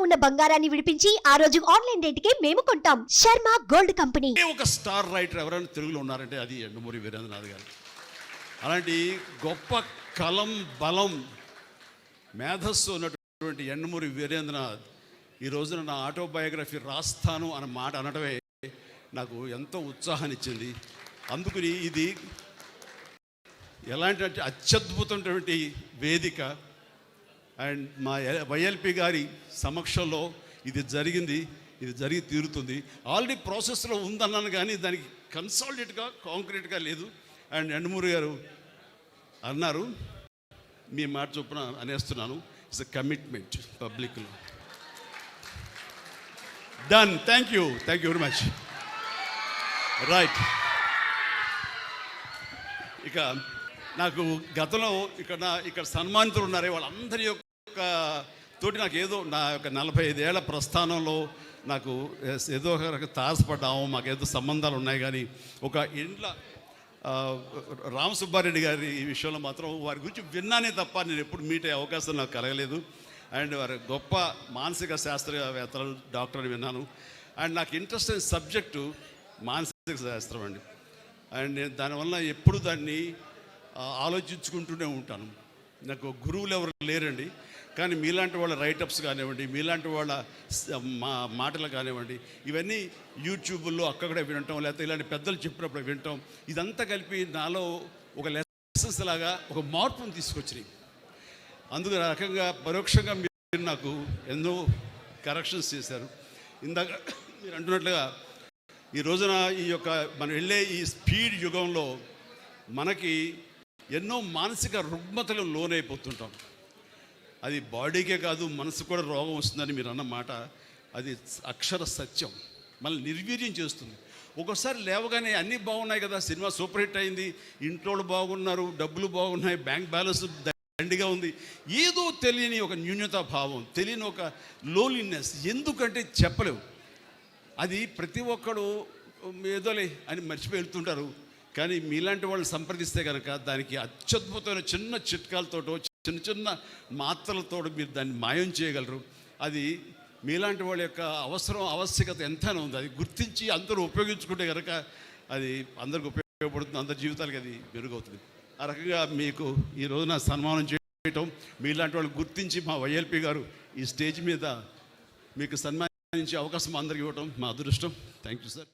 ఉన్న బంగారాన్ని విడిపించి ఆ రోజు ఆన్లైన్ రేటుకే మేము కొంటాం. Sharma gold company. ఒక స్టార్ రైటర్ ఎవరైనా తెలుగులో ఉన్నారంటే అది యండమూరి వీరేంద్రనాథ్ గారు. అలాంటి గొప్ప కలం, బలం, మేధస్సు ఉన్నటువంటి యండమూరి వీరేంద్రనాథ్ ఈ రోజున నా ఆటోబయోగ్రఫీ రాస్తాను అన్న మాట అనడమే నాకు ఎంతో ఉత్సాహాన్ని ఇచ్చింది. అందుకని ఇది ఎలాంటి అత్యద్భుతమైనటువంటి వేదిక. అండ్ మా వైఎల్పి గారి సమక్షంలో ఇది జరిగింది, ఇది జరిగి తీరుతుంది. ఆల్రెడీ ప్రాసెస్లో ఉందన్నాను కానీ దానికి కన్సాలిడేట్గా కాంక్రీట్గా లేదు. అండ్ యండమూరి గారు అన్నారు, మీ మాట చొప్పున అనేస్తున్నాను, ఇట్స్ ఎ కమిట్మెంట్ పబ్లిక్లో. Done. Thank you very much. Right. ఇక నాకు గతంలో ఇక్కడ సన్మానితులు ఉన్నారే వాళ్ళందరి యొక్క తోటి నాకు ఏదో నా యొక్క 45 ఏళ్ల ప్రస్థానంలో నాకు ఏదో ఒక తారసపడ్డాము, మాకేదో సంబంధాలు ఉన్నాయి. కానీ ఒక ఇండ్ల రామసుబ్బారెడ్డి గారి ఈ విషయంలో మాత్రం వారి గురించి విన్నానే తప్ప నేను ఎప్పుడు మీట్ అయ్యే అవకాశం నాకు కలగలేదు. అండ్ వారి గొప్ప మానసిక శాస్త్రవేత్తలు, డాక్టర్ అని విన్నాను. అండ్ నాకు ఇంట్రెస్ట్ అయిన సబ్జెక్టు మానసిక శాస్త్రం అండి. అండ్ నేను దానివల్ల ఎప్పుడు దాన్ని ఆలోచించుకుంటూనే ఉంటాను. నాకు గురువులు ఎవరు లేరండి, కానీ మీలాంటి వాళ్ళ రైటప్స్ కానివ్వండి, మీలాంటి వాళ్ళ మాటలు కానివ్వండి, ఇవన్నీ యూట్యూబ్లో అక్కడ వినటం, లేకపోతే ఇలాంటి పెద్దలు చెప్పినప్పుడు వినటం, ఇదంతా కలిపి నాలో ఒక లెసన్స్ లాగా ఒక మార్పును తీసుకొచ్చినాయి. అందుకు రకంగా పరోక్షంగా మీరు నాకు ఎన్నో కరెక్షన్స్ చేశారు. ఇందాక మీరు అంటున్నట్లుగా ఈ రోజున ఈ యొక్క మనం వెళ్ళే ఈ స్పీడ్ యుగంలో మనకి ఎన్నో మానసిక రుగ్మతలు లోనైపోతుంటాం. అది బాడీకే కాదు, మనసు కూడా రోగం వస్తుందని మీరు అన్న మాట అది అక్షర సత్యం. మనల్ని నిర్వీర్యం చేస్తుంది. ఒక్కోసారి లేవగానే అన్నీ బాగున్నాయి కదా, సినిమా సూపర్ హిట్ అయింది, ఇంట్లో బాగున్నారు, డబ్బులు బాగున్నాయి, బ్యాంక్ బ్యాలెన్స్ దండిగా ఉంది, ఏదో తెలియని ఒక న్యూనతా భావం, తెలియని ఒక లోన్లీనెస్. ఎందుకంటే చెప్పలేవు. అది ప్రతి ఒక్కడు ఏదోలే అని మర్చిపోయి వెళ్తుంటారు. కానీ మీలాంటి వాళ్ళు సంప్రదిస్తే కనుక దానికి అత్యద్భుతమైన చిన్న చిట్కాలతోటో చిన్న మాత్రలతో మీరు దాన్ని మాయం చేయగలరు. అది మీలాంటి వాళ్ళ యొక్క ఆవశ్యకత ఎంతైనా ఉంది. అది గుర్తించి అందరూ ఉపయోగించుకుంటే కనుక అది అందరికి ఉపయోగపడుతుంది, అందరి జీవితాలకి అది మెరుగవుతుంది. ఆ రకంగా మీకు ఈ రోజున సన్మానం చేయటం, మీలాంటి వాళ్ళు గుర్తించి మా వైఎల్పి గారు ఈ స్టేజ్ మీద మీకు సన్మానించే అవకాశం అందరికి ఇవ్వటం మా అదృష్టం. Thank you sir.